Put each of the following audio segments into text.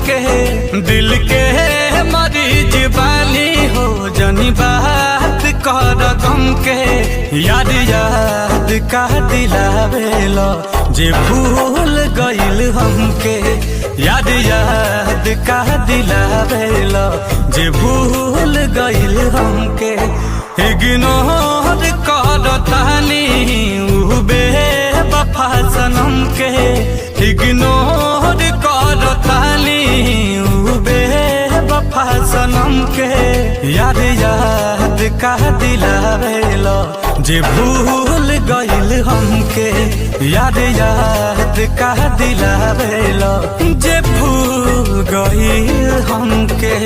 के दिल के मरीज बानी हो जनी बात कर गम के याद याद का दिलावेलो जे भूल गइल हमके याद याद का दिलावेलो जे भूल गइल हमके इग्नोर कर तानी उ बेवफा सनम के इग्नोर कर तानी उ बेवफा सनम के याद याद का दिलावेलो जे भूल गइल हमके याद याद का दिलावेलो जे भूल गइल हमके।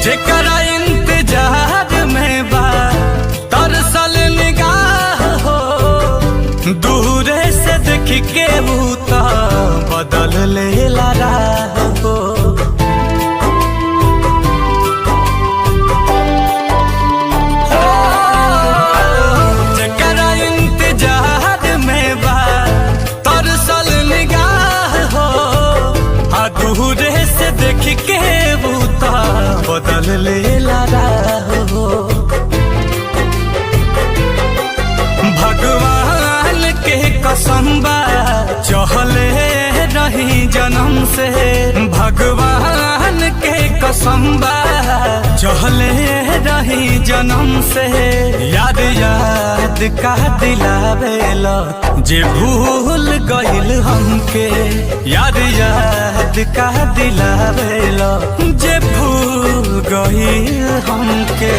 जेकरा इंतजार में बा तरसल निगाह हो दूरे से देख के बूता बदल लेला राह हो जेकरा इंतजार में बा तरसल निगाह हो दूरे से देख के बूता बदल लेला राह हो भगवान के कसम बा चहले रही जन्म से भगवान के कसम बा चहले रही जन्म से याद याद का दिलावेलो जे भूल गइल हमके याद याद का दिलावेलो जे भूल गइल हमके।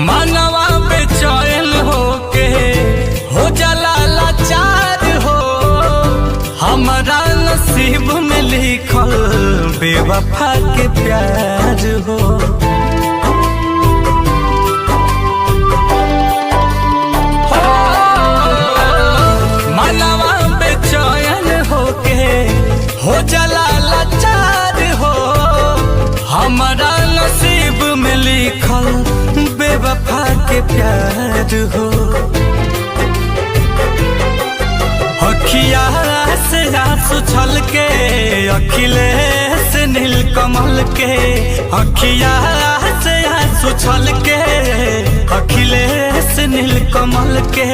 मनवा बेचैन होके हो जाला लाचार हो हमारा नसीब में लिखल बेवफा के प्यार हो मनवा बेचैन होके हो जाला लाचार हो हमारा नसीब में लिखल बेवफा के प्यार हो अखिया से आंसू छल के अखिलेश नीलकमल के अखिया से आंसू छल के अखिलेश नीलकमल के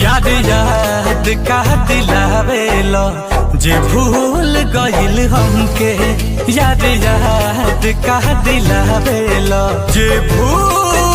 याद याद का दिलावेलो जे भूल गइल हमके याद याद का दिलावेलो जे भूल